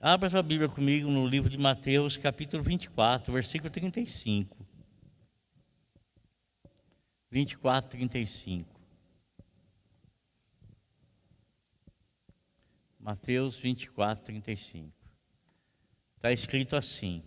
Abra sua Bíblia comigo no livro de Mateus, capítulo 24, versículo 35. 24, 35. Mateus 24, 35. Está escrito assim: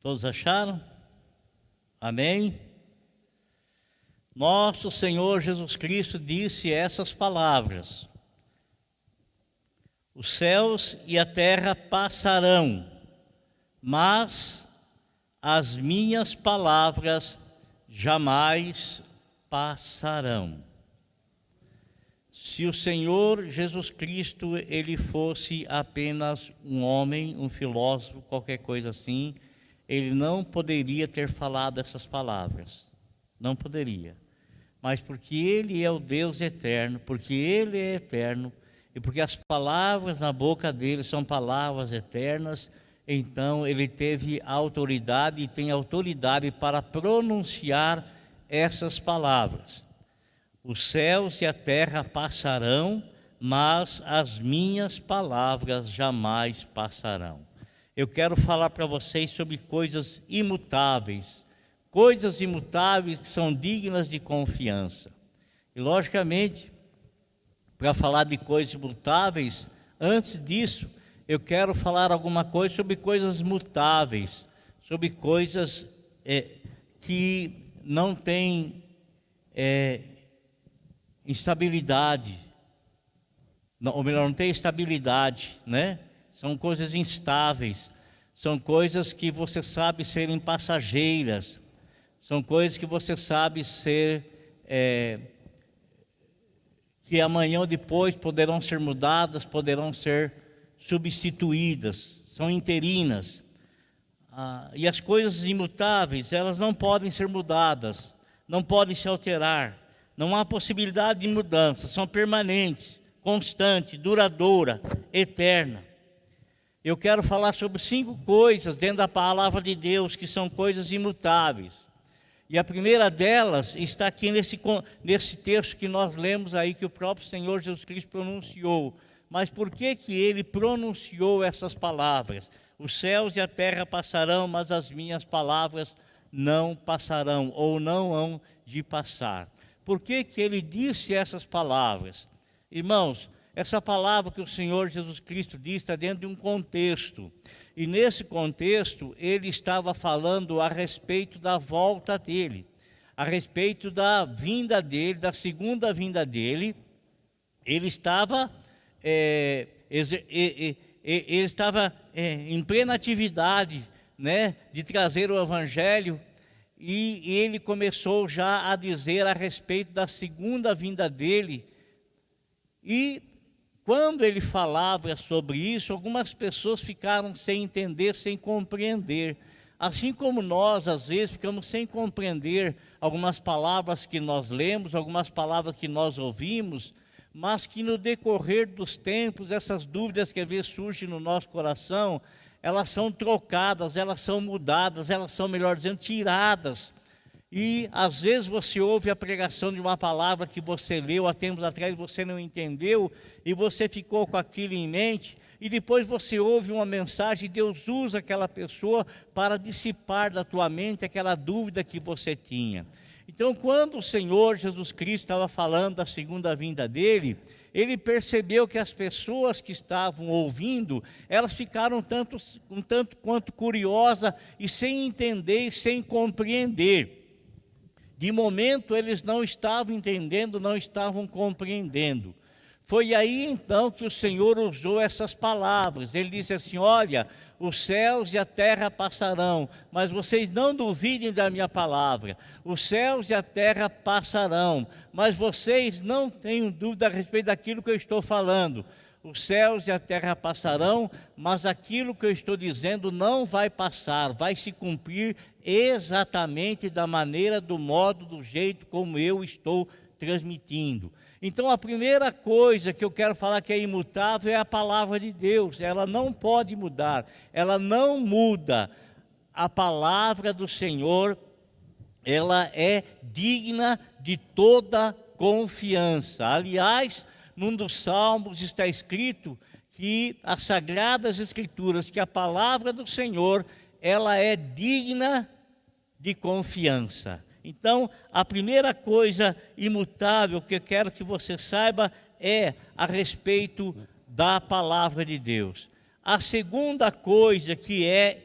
todos acharam? Amém? Nosso Senhor Jesus Cristo disse essas palavras: os céus e a terra passarão, mas as minhas palavras jamais passarão. Se o Senhor Jesus Cristo ele fosse apenas um homem, um filósofo, qualquer coisa assim, ele não poderia ter falado essas palavras. Não poderia. Mas porque ele é o Deus eterno, porque ele é eterno, e porque as palavras na boca dele são palavras eternas, então ele teve autoridade e tem autoridade para pronunciar essas palavras. Os céus e a terra passarão, mas as minhas palavras jamais passarão. Eu quero falar para vocês sobre coisas imutáveis que são dignas de confiança. E logicamente, para falar de coisas imutáveis, antes disso, eu quero falar alguma coisa sobre coisas mutáveis, sobre coisas que não têm instabilidade, ou melhor, não tem estabilidade, né? São coisas instáveis, são coisas que você sabe serem passageiras, são coisas que você sabe ser, que amanhã ou depois poderão ser mudadas, poderão ser substituídas, são interinas. E as coisas imutáveis, elas não podem ser mudadas, não podem se alterar, não há possibilidade de mudança, são permanentes, constantes, duradoura, eterna. Eu quero falar sobre 5 coisas dentro da palavra de Deus que são coisas imutáveis. E a primeira delas está aqui nesse texto que nós lemos aí, que o próprio Senhor Jesus Cristo pronunciou. Mas por que ele pronunciou essas palavras? Os céus e a terra passarão, mas as minhas palavras não passarão, ou não hão de passar. Por que ele disse essas palavras? Irmãos, essa palavra que o Senhor Jesus Cristo disse está dentro de um contexto. E nesse contexto, ele estava falando a respeito da volta dele, a respeito da vinda dele, da segunda vinda dele. Ele estava, em plena atividade, né, de trazer o Evangelho, e ele começou já a dizer a respeito da segunda vinda dele. E quando ele falava sobre isso, algumas pessoas ficaram sem entender, sem compreender. Assim como nós, às vezes, ficamos sem compreender algumas palavras que nós lemos, algumas palavras que nós ouvimos, mas que no decorrer dos tempos, essas dúvidas que às vezes surgem no nosso coração, elas são trocadas, elas são mudadas, elas são, melhor dizendo, tiradas. E às vezes você ouve a pregação de uma palavra que você leu há tempos atrás e você não entendeu, e você ficou com aquilo em mente, e depois você ouve uma mensagem e Deus usa aquela pessoa para dissipar da tua mente aquela dúvida que você tinha. Então, quando o Senhor Jesus Cristo estava falando da segunda vinda dele, ele percebeu que as pessoas que estavam ouvindo, elas ficaram um tanto quanto curiosas e sem entender e sem compreender. De momento eles não estavam entendendo, não estavam compreendendo. Foi aí então que o Senhor usou essas palavras. Ele disse assim: olha, os céus e a terra passarão, mas vocês não duvidem da minha palavra. Os céus e a terra passarão, mas vocês não tenham dúvida a respeito daquilo que eu estou falando. Os céus e a terra passarão, mas aquilo que eu estou dizendo não vai passar, vai se cumprir exatamente da maneira, do modo, do jeito como eu estou transmitindo. Então a primeira coisa que eu quero falar que é imutável é a palavra de Deus. Ela não pode mudar, ela não muda. A palavra do Senhor, ela é digna de toda confiança. Aliás, num dos salmos está escrito que as Sagradas Escrituras, que a palavra do Senhor, ela é digna de confiança. Então, a primeira coisa imutável que eu quero que você saiba é a respeito da palavra de Deus. A segunda coisa que é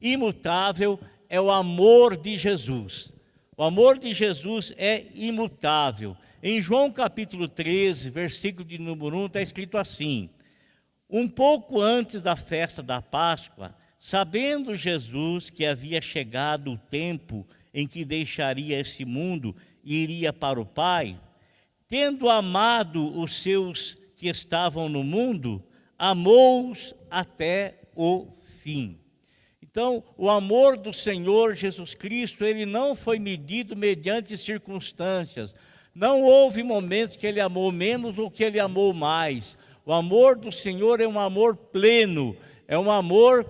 imutável é o amor de Jesus. O amor de Jesus é imutável. Em João capítulo 13, versículo de número 1, está escrito assim: um pouco antes da festa da Páscoa, sabendo Jesus que havia chegado o tempo em que deixaria esse mundo e iria para o Pai, tendo amado os seus que estavam no mundo, amou-os até o fim. Então, o amor do Senhor Jesus Cristo, ele não foi medido mediante circunstâncias. Não houve momentos que ele amou menos ou que ele amou mais. O amor do Senhor é um amor pleno, é um amor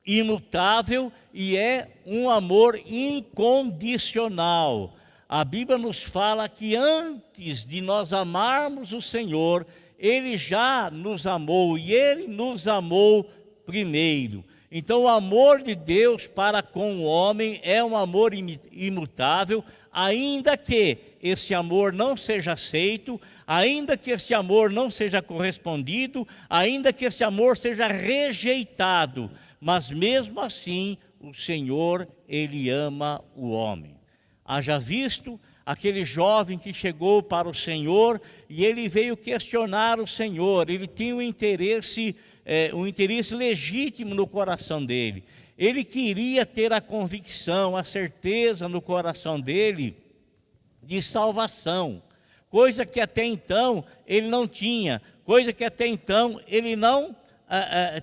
imutável e é um amor incondicional. A Bíblia nos fala que antes de nós amarmos o Senhor, Ele já nos amou e Ele nos amou primeiro. Então o amor de Deus para com o homem é um amor imutável, ainda que esse amor não seja aceito, ainda que esse amor não seja correspondido, ainda que esse amor seja rejeitado, mas mesmo assim o Senhor, Ele ama o homem. Haja visto aquele jovem que chegou para o Senhor e ele veio questionar o Senhor, ele tinha um interesse legítimo no coração dele. Ele queria ter a convicção, a certeza no coração dele de salvação, coisa que até então ele não tinha, coisa que até então ele não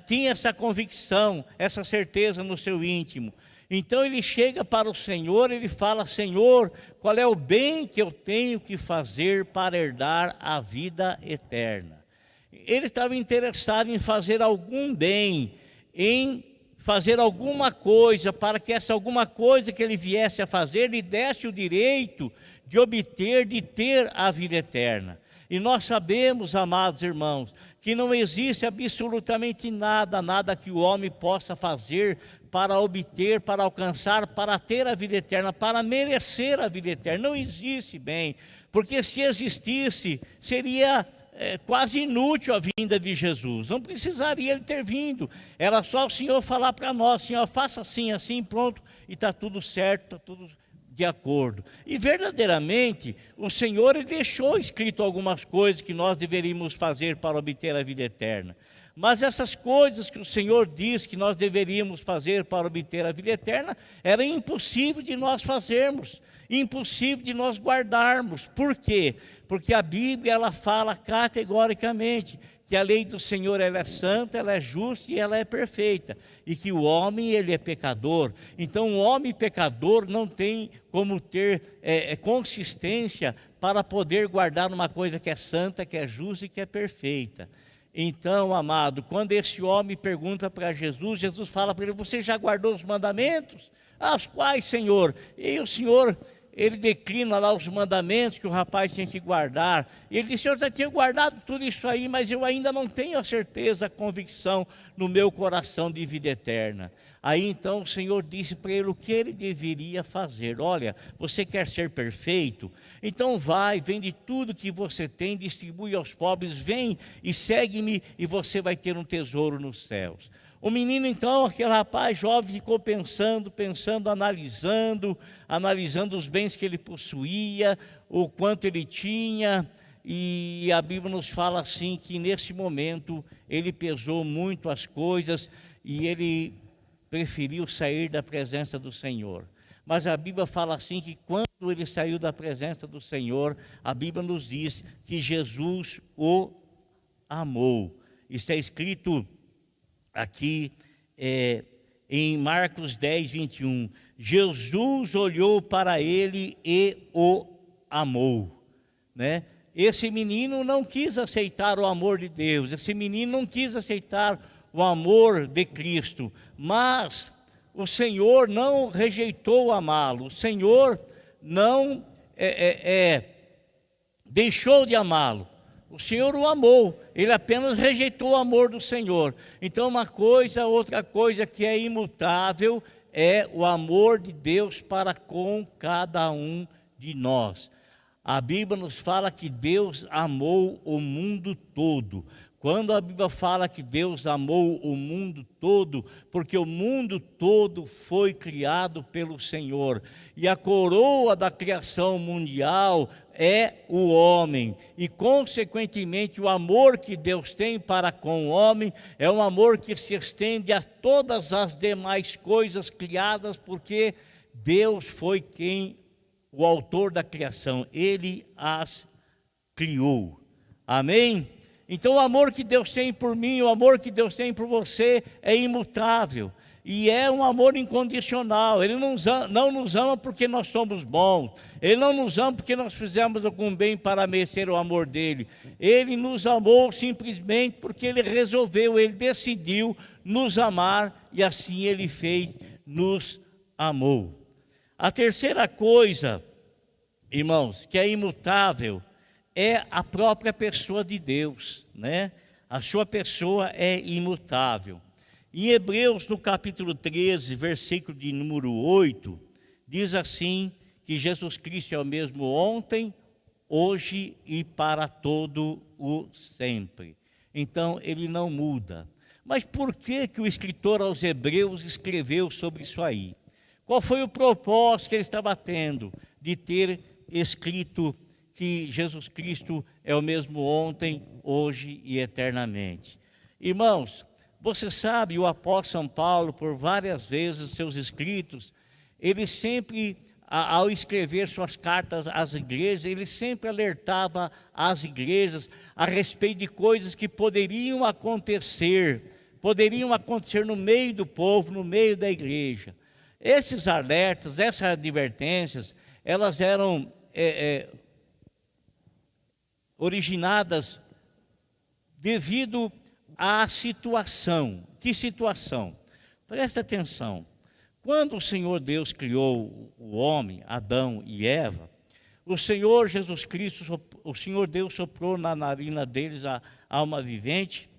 tinha essa convicção, essa certeza no seu íntimo. Então ele chega para o Senhor, ele fala: Senhor, qual é o bem que eu tenho que fazer para herdar a vida eterna? Ele estava interessado em fazer algum bem, em fazer alguma coisa, para que essa alguma coisa que ele viesse a fazer lhe desse o direito de obter, de ter a vida eterna. E nós sabemos, amados irmãos, que não existe absolutamente nada que o homem possa fazer para obter, para alcançar, para ter a vida eterna, para merecer a vida eterna. Não existe, bem, porque se existisse, seria quase inútil a vinda de Jesus. Não precisaria ele ter vindo. Era só o Senhor falar para nós: Senhor, faça assim, assim, pronto, e está tudo certo, está tudo de acordo. E verdadeiramente o Senhor, ele deixou escrito algumas coisas que nós deveríamos fazer para obter a vida eterna. Mas essas coisas que o Senhor diz que nós deveríamos fazer para obter a vida eterna, era impossível de nós fazermos, impossível de nós guardarmos. Por quê? Porque a Bíblia, ela fala categoricamente que a lei do Senhor, ela é santa, ela é justa e ela é perfeita, e que o homem, ele é pecador. Então o homem pecador não tem como ter consistência para poder guardar uma coisa que é santa, que é justa e que é perfeita. Então, amado, quando esse homem pergunta para Jesus, Jesus fala para ele: você já guardou os mandamentos? Os quais, Senhor? E o Senhor, ele declina lá os mandamentos que o rapaz tinha que guardar. E ele disse: eu já tinha guardado tudo isso aí, mas eu ainda não tenho a certeza, a convicção no meu coração de vida eterna. Aí então o Senhor disse para ele o que ele deveria fazer. Olha, você quer ser perfeito? Então vende tudo que você tem, distribui aos pobres, vem e segue-me e você vai ter um tesouro nos céus. O menino então, aquele rapaz jovem, ficou pensando, analisando os bens que ele possuía, o quanto ele tinha, e a Bíblia nos fala assim que nesse momento ele pesou muito as coisas e ele preferiu sair da presença do Senhor. Mas a Bíblia fala assim que quando ele saiu da presença do Senhor, a Bíblia nos diz que Jesus o amou. Isso é escrito aqui em Marcos 10, 21. Jesus olhou para ele e o amou, né? Esse menino não quis aceitar o amor de Deus, esse menino não quis aceitar o amor de Cristo, mas o Senhor não rejeitou amá-lo, o Senhor não deixou de amá-lo, o Senhor o amou, ele apenas rejeitou o amor do Senhor. Então outra coisa que é imutável é o amor de Deus para com cada um de nós. A Bíblia nos fala que Deus amou o mundo todo. Quando a Bíblia fala que Deus amou o mundo todo, porque o mundo todo foi criado pelo Senhor, e a coroa da criação mundial é o homem, e consequentemente o amor que Deus tem para com o homem é um amor que se estende a todas as demais coisas criadas, porque Deus foi o autor da criação, Ele as criou. Amém? Então o amor que Deus tem por mim, o amor que Deus tem por você é imutável. E é um amor incondicional. Ele não nos ama porque nós somos bons. Ele não nos ama porque nós fizemos algum bem para merecer o amor dele. Ele nos amou simplesmente porque ele resolveu, ele decidiu nos amar e assim ele fez, nos amou. A terceira coisa, irmãos, que é imutável, é a própria pessoa de Deus, né? A sua pessoa é imutável. Em Hebreus, no capítulo 13, versículo de número 8, diz assim, que Jesus Cristo é o mesmo ontem, hoje e para todo o sempre. Então, ele não muda. Mas por que o escritor aos Hebreus escreveu sobre isso aí? Qual foi o propósito que ele estava tendo de ter escrito que Jesus Cristo é o mesmo ontem, hoje e eternamente? Irmãos, você sabe, o apóstolo São Paulo, por várias vezes, seus escritos, ele sempre, ao escrever suas cartas às igrejas, ele sempre alertava as igrejas a respeito de coisas que poderiam acontecer no meio do povo, no meio da igreja. Esses alertas, essas advertências, elas eram originadas devido à situação. Que situação? Presta atenção. Quando o Senhor Deus criou o homem, Adão e Eva, o Senhor Jesus Cristo, o Senhor Deus soprou na narina deles a alma vivente,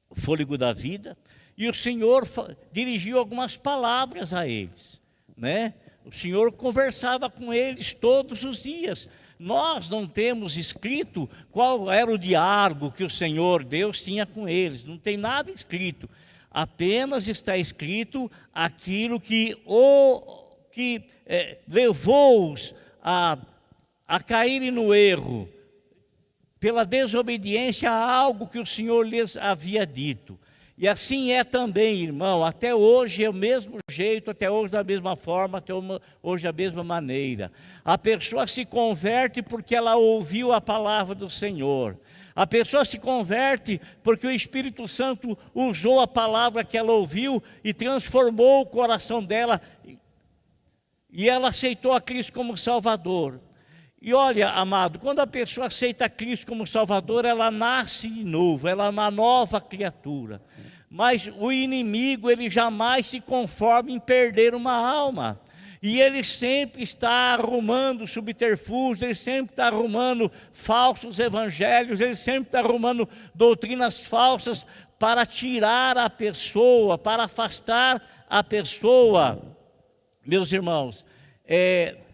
o fôlego da vida, e o Senhor dirigiu algumas palavras a eles, né? O Senhor conversava com eles todos os dias. Nós não temos escrito qual era o diálogo que o Senhor Deus tinha com eles, não tem nada escrito. Apenas está escrito aquilo que levou-os a caírem no erro, pela desobediência a algo que o Senhor lhes havia dito. E assim é também, irmão, até hoje é o mesmo jeito, até hoje da mesma forma, até hoje da mesma maneira. A pessoa se converte porque ela ouviu a palavra do Senhor. A pessoa se converte porque o Espírito Santo usou a palavra que ela ouviu e transformou o coração dela. E ela aceitou a Cristo como Salvador. E olha, amado, quando a pessoa aceita Cristo como Salvador, ela nasce de novo, ela é uma nova criatura. Mas o inimigo, ele jamais se conforma em perder uma alma. E ele sempre está arrumando subterfúgios, ele sempre está arrumando falsos evangelhos, ele sempre está arrumando doutrinas falsas para tirar a pessoa, para afastar a pessoa, meus irmãos,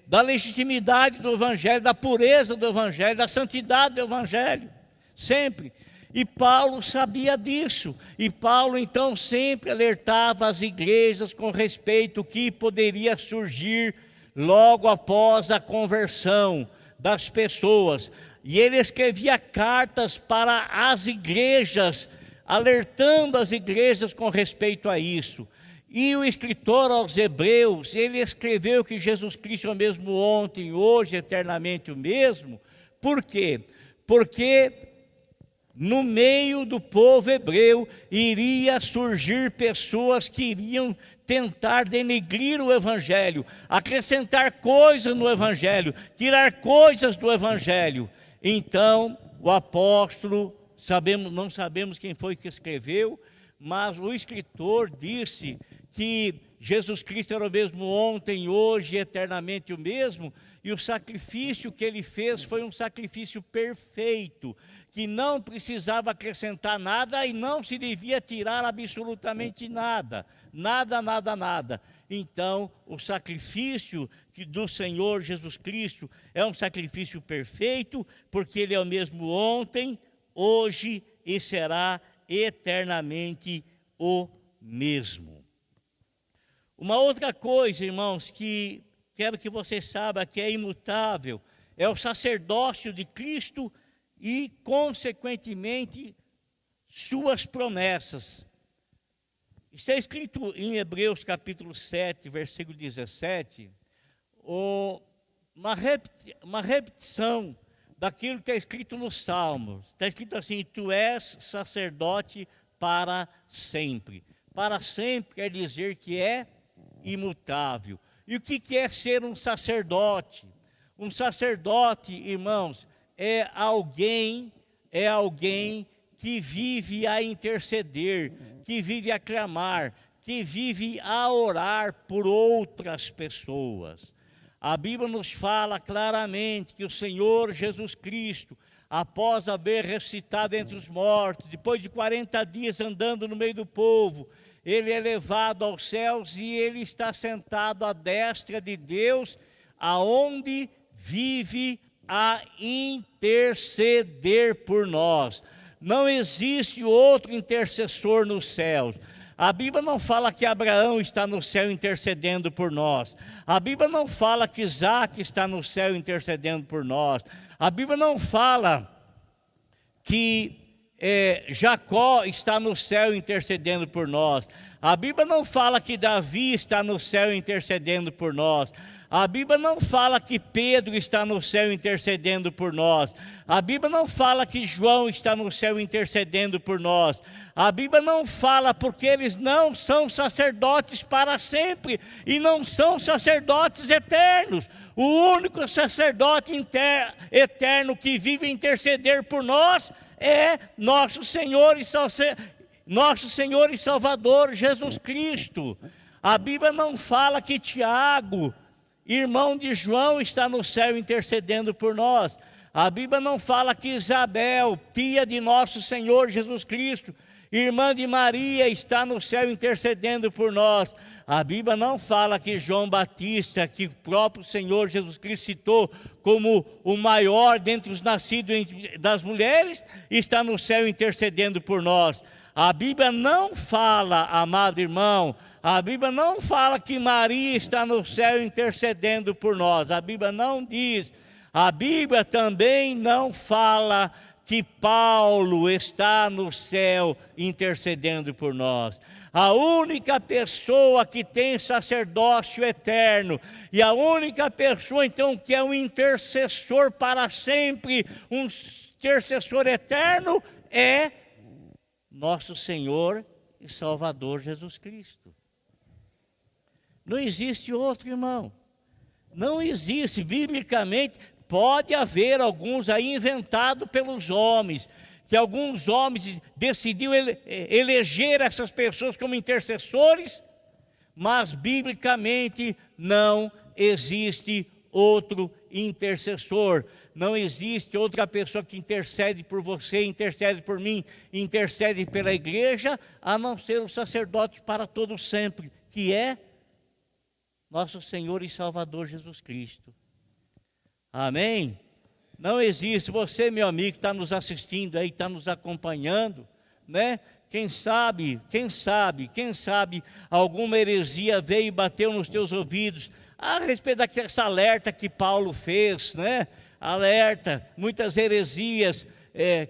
da legitimidade do evangelho, da pureza do evangelho, da santidade do evangelho, sempre. E Paulo sabia disso, e Paulo então sempre alertava as igrejas com respeito ao que poderia surgir logo após a conversão das pessoas. E ele escrevia cartas para as igrejas, alertando as igrejas com respeito a isso. E o escritor aos Hebreus, ele escreveu que Jesus Cristo é o mesmo ontem, hoje, eternamente o mesmo. Por quê? Porque no meio do povo hebreu iria surgir pessoas que iriam tentar denegrir o Evangelho, acrescentar coisas no Evangelho, tirar coisas do Evangelho. Então, o apóstolo, não sabemos quem foi que escreveu, mas o escritor disse que Jesus Cristo era o mesmo ontem, hoje e eternamente o mesmo, e o sacrifício que ele fez foi um sacrifício perfeito, que não precisava acrescentar nada e não se devia tirar absolutamente nada. Nada. Então, o sacrifício do Senhor Jesus Cristo é um sacrifício perfeito, porque ele é o mesmo ontem, hoje e será eternamente o mesmo. Uma outra coisa, irmãos, que quero que você saiba que é imutável, é o sacerdócio de Cristo e, consequentemente, suas promessas. Está escrito em Hebreus capítulo 7, versículo 17, uma repetição daquilo que está escrito nos Salmos. Está escrito assim: tu és sacerdote para sempre. Para sempre quer dizer que é imutável. E o que é ser um sacerdote? Um sacerdote, irmãos, é alguém que vive a interceder, que vive a clamar, que vive a orar por outras pessoas. A Bíblia nos fala claramente que o Senhor Jesus Cristo, após haver ressuscitado entre os mortos, depois de 40 dias andando no meio do povo, ele é levado aos céus e ele está sentado à destra de Deus, aonde vive a interceder por nós. Não existe outro intercessor nos céus. A Bíblia não fala que Abraão está no céu intercedendo por nós. A Bíblia não fala que Isaac está no céu intercedendo por nós. A Bíblia não fala que Jacó está no céu intercedendo por nós. A Bíblia não fala que Davi está no céu intercedendo por nós. A Bíblia não fala que Pedro está no céu intercedendo por nós. A Bíblia não fala que João está no céu intercedendo por nós. A Bíblia não fala porque eles não são sacerdotes para sempre e não são sacerdotes eternos. O único sacerdote eterno que vive a interceder por nós é nosso Senhor e Salvador Jesus Cristo. A Bíblia não fala que Tiago, irmão de João, está no céu intercedendo por nós. A Bíblia não fala que Isabel, tia de nosso Senhor Jesus Cristo, irmã de Maria, está no céu intercedendo por nós. A Bíblia não fala que João Batista, que o próprio Senhor Jesus Cristo citou como o maior dentre os nascidos das mulheres, está no céu intercedendo por nós. A Bíblia não fala, amado irmão, a Bíblia não fala que Maria está no céu intercedendo por nós. A Bíblia não diz. A Bíblia também não fala que Paulo está no céu intercedendo por nós. A única pessoa que tem sacerdócio eterno e a única pessoa então que é um intercessor para sempre, um intercessor eterno, é nosso Senhor e Salvador Jesus Cristo. Não existe outro, irmão. Não existe, biblicamente. Pode haver alguns aí inventados pelos homens, que alguns homens decidiram eleger essas pessoas como intercessores, mas biblicamente não existe outro intercessor. Não existe outra pessoa que intercede por você, intercede por mim, intercede pela igreja, a não ser o sacerdote para todo sempre, que é nosso Senhor e Salvador Jesus Cristo. Amém? Não existe. Você, meu amigo, que está nos assistindo aí, está nos acompanhando, né? Quem sabe, alguma heresia veio e bateu nos teus ouvidos, a respeito dessa alerta que Paulo fez, né? Alerta, muitas heresias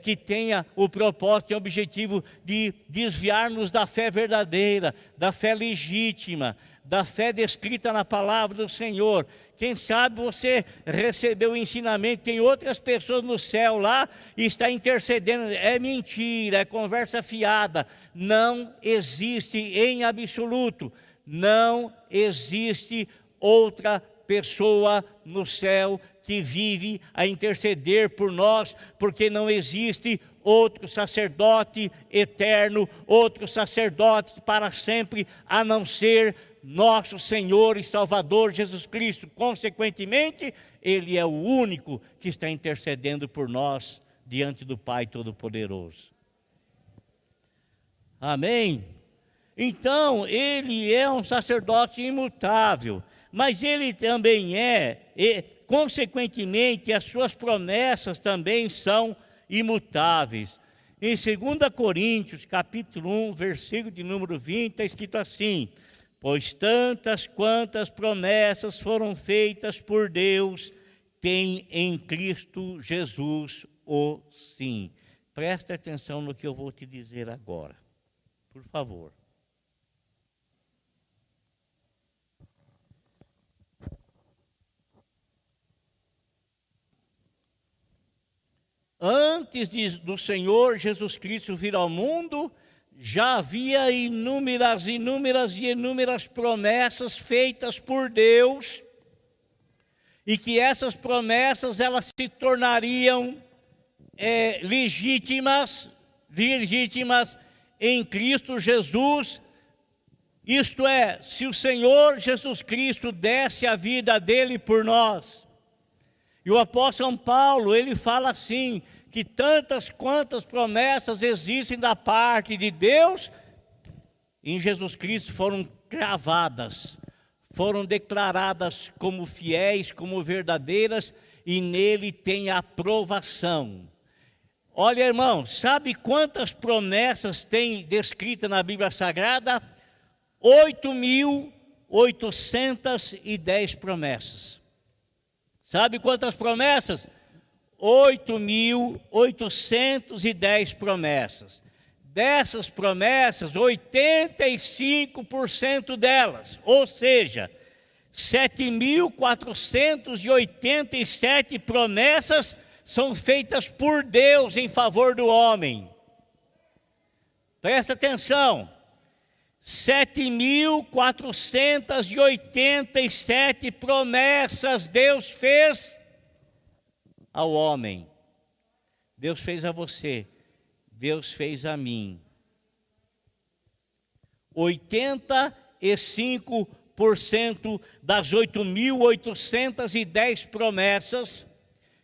que tenha o propósito e o objetivo de desviar-nos da fé verdadeira, da fé legítima, da fé descrita na palavra do Senhor. Quem sabe você recebeu o ensinamento, tem outras pessoas no céu lá e está intercedendo. É mentira, é conversa fiada. Não existe em absoluto não existe outra pessoa no céu que vive a interceder por nós, porque não existe outro sacerdote eterno, outro sacerdote para sempre, a não ser nosso Senhor e Salvador Jesus Cristo. Consequentemente, Ele é o único que está intercedendo por nós diante do Pai Todo-Poderoso. Amém? Então, Ele é um sacerdote imutável, mas Ele também consequentemente, as suas promessas também são imutáveis. Em 2 Coríntios, capítulo 1, versículo de número 20, está escrito assim: pois tantas quantas promessas foram feitas por Deus, tem em Cristo Jesus o sim. Presta atenção no que eu vou te dizer agora, por favor. Antes do Senhor Jesus Cristo vir ao mundo, já havia inúmeras promessas feitas por Deus, e que essas promessas elas se tornariam legítimas em Cristo Jesus. Isto é, se o Senhor Jesus Cristo desse a vida dele por nós. E o apóstolo Paulo, ele fala assim, que tantas quantas promessas existem da parte de Deus, em Jesus Cristo foram cravadas, foram declaradas como fiéis, como verdadeiras, e nele tem a aprovação. Olha, irmão, sabe quantas promessas tem descrita na Bíblia Sagrada? 8.810 promessas. Sabe quantas promessas? 8.810 promessas. Dessas promessas, 85% delas, ou seja, 7.487 promessas são feitas por Deus em favor do homem. Presta atenção. 7.487 promessas Deus fez ao homem. Deus fez a você. Deus fez a mim. 85% das 8.810 promessas,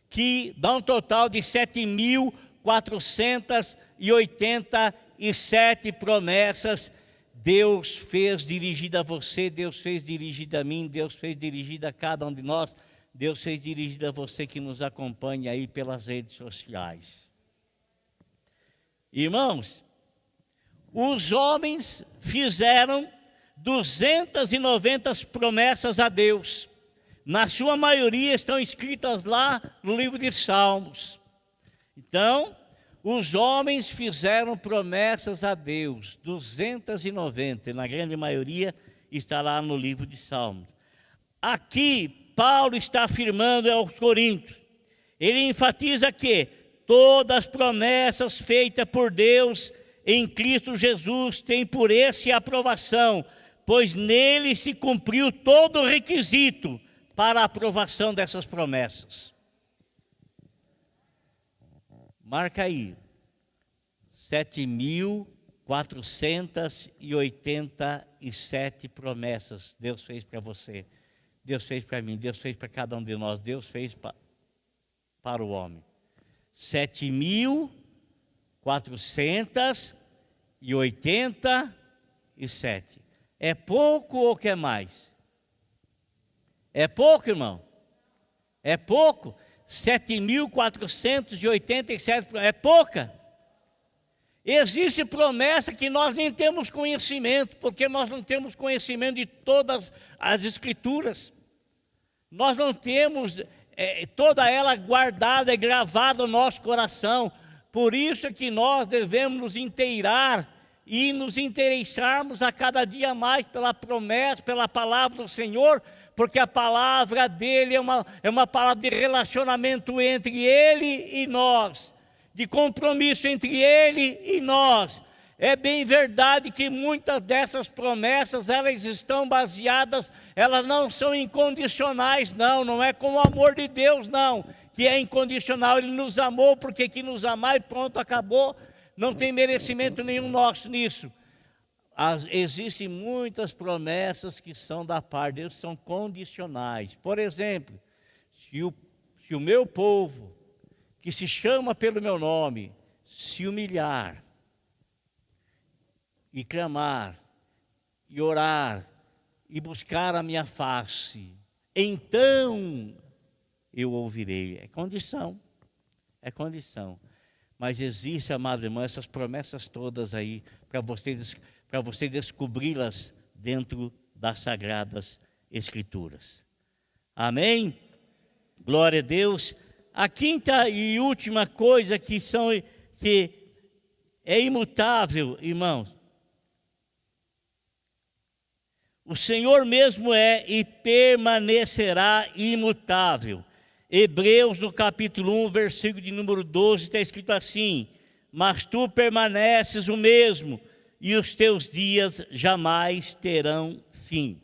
que dá um total de 7.487 promessas, Deus fez dirigida a você, Deus fez dirigida a mim, Deus fez dirigida a cada um de nós, Deus fez dirigida a você que nos acompanha aí pelas redes sociais. Irmãos, os homens fizeram 290 promessas a Deus. Na sua maioria estão escritas lá no livro de Salmos. Então, os homens fizeram promessas a Deus, 290, na grande maioria está lá no livro de Salmos. Aqui, Paulo está afirmando aos Coríntios, ele enfatiza que todas as promessas feitas por Deus em Cristo Jesus têm por esse aprovação, pois nele se cumpriu todo o requisito para a aprovação dessas promessas. Marca aí, 7.487 promessas Deus fez para você, Deus fez para mim, Deus fez para cada um de nós, Deus fez para o homem. 7.487. É pouco ou quer mais? É pouco, irmão? É pouco? 7.487 é pouca? Existe promessa que nós nem temos conhecimento, porque nós não temos conhecimento de todas as escrituras. Nós não temos toda ela guardada e gravada no nosso coração. Por isso é que nós devemos nos inteirar e nos interessarmos a cada dia mais pela promessa, pela palavra do Senhor, porque a palavra dele é uma palavra de relacionamento entre ele e nós, de compromisso entre ele e nós. é bem verdade que muitas dessas promessas, elas estão baseadas, elas não são incondicionais, não é com o amor de Deus, não, que é incondicional. Ele nos amou porque que nos amar e pronto, acabou, não tem merecimento nenhum nosso nisso. Existem muitas promessas que são da parte de Deus, são condicionais. Por exemplo, se o meu povo, que se chama pelo meu nome, se humilhar, e clamar, e orar, e buscar a minha face, então eu ouvirei. É condição. Mas existe, amado irmão, essas promessas todas aí, para você descobri-las dentro das Sagradas Escrituras. Amém? Glória a Deus. A quinta e última coisa que é imutável, irmãos, o Senhor mesmo é e permanecerá imutável. Hebreus, no capítulo 1, versículo de número 12, está escrito assim: mas tu permaneces o mesmo, e os teus dias jamais terão fim.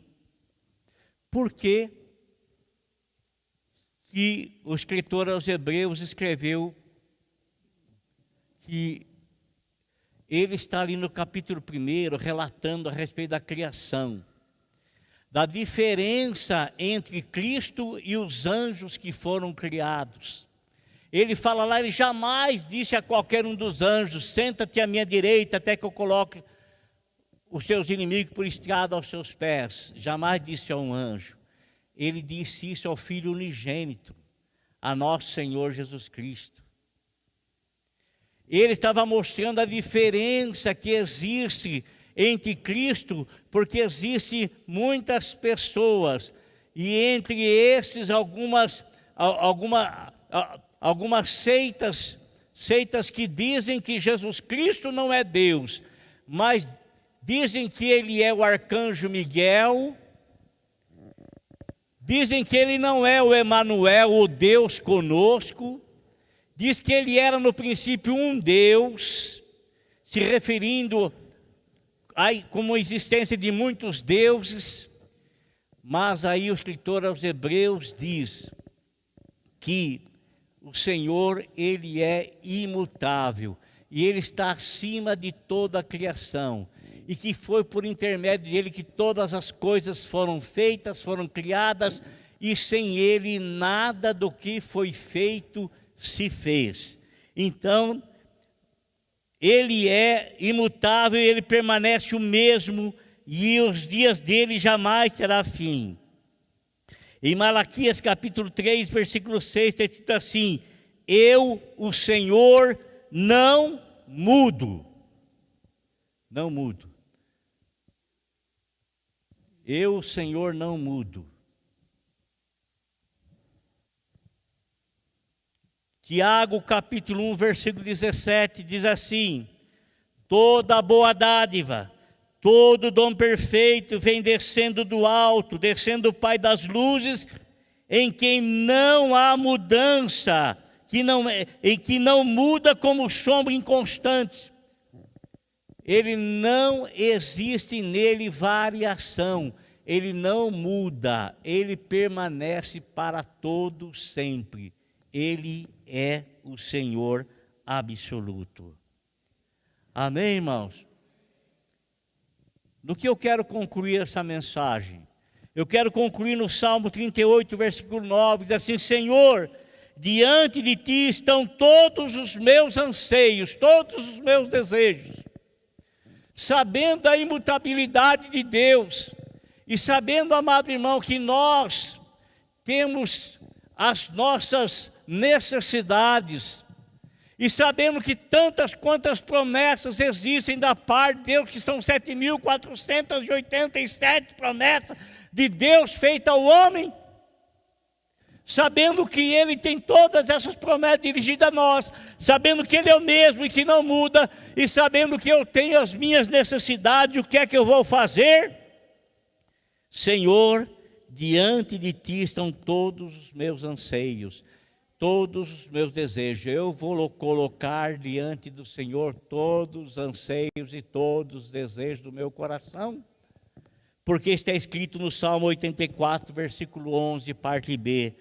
Por que o escritor aos Hebreus escreveu que ele está ali no capítulo 1, relatando a respeito da criação, da diferença entre Cristo e os anjos que foram criados. Ele fala lá, ele jamais disse a qualquer um dos anjos: senta-te à minha direita até que eu coloque os seus inimigos por estrado aos seus pés. Jamais disse a um anjo. Ele disse isso ao Filho unigênito, a nosso Senhor Jesus Cristo. Ele estava mostrando a diferença que existe entre Cristo, porque existem muitas pessoas, e entre esses algumas seitas que dizem que Jesus Cristo não é Deus, mas dizem que ele é o arcanjo Miguel, dizem que ele não é o Emanuel, o Deus conosco, diz que ele era no princípio um Deus, se referindo como a existência de muitos deuses. Mas aí o escritor aos Hebreus diz que o Senhor, ele é imutável, e ele está acima de toda a criação, e que foi por intermédio dele que todas as coisas foram feitas, foram criadas, e sem ele nada do que foi feito se fez. Então, ele é imutável, ele permanece o mesmo, e os dias dele jamais terá fim. Em Malaquias capítulo 3, versículo 6, está escrito assim: eu, o Senhor, não mudo. Não mudo. Eu, o Senhor, não mudo. Tiago capítulo 1, versículo 17, diz assim: toda boa dádiva, todo dom perfeito vem descendo do alto, descendo do Pai das luzes, em quem não há mudança, em que não muda como sombra inconstante. Ele não existe nele variação, ele não muda, ele permanece para todo sempre. Ele é o Senhor absoluto. Amém, irmãos? No que eu quero concluir essa mensagem? Eu quero concluir no Salmo 38, versículo 9, diz assim: Senhor, diante de ti estão todos os meus anseios, todos os meus desejos. Sabendo a imutabilidade de Deus, e sabendo, amado irmão, que nós temos as nossas necessidades, e sabendo que tantas quantas promessas existem da parte de Deus, que são 7.487 promessas de Deus feitas ao homem, sabendo que Ele tem todas essas promessas dirigidas a nós, sabendo que Ele é o mesmo e que não muda, e sabendo que eu tenho as minhas necessidades, o que é que eu vou fazer? Senhor, diante de Ti estão todos os meus anseios, todos os meus desejos. Eu vou colocar diante do Senhor todos os anseios e todos os desejos do meu coração. Porque está escrito no Salmo 84, versículo 11, parte B: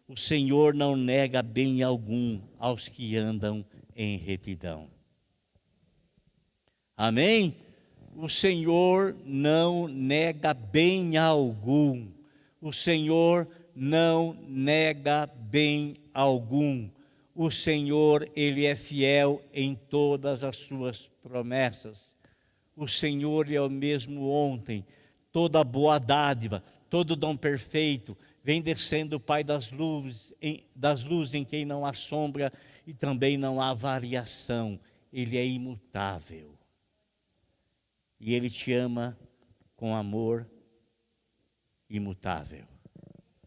o Senhor não nega bem algum aos que andam em retidão. Amém? O Senhor não nega bem algum. O Senhor não nega bem algum. O Senhor, Ele é fiel em todas as suas promessas. O Senhor é o mesmo ontem. Toda boa dádiva, todo dom perfeito, vem descendo o Pai das luzes em quem não há sombra e também não há variação. Ele é imutável. E Ele te ama com amor imutável.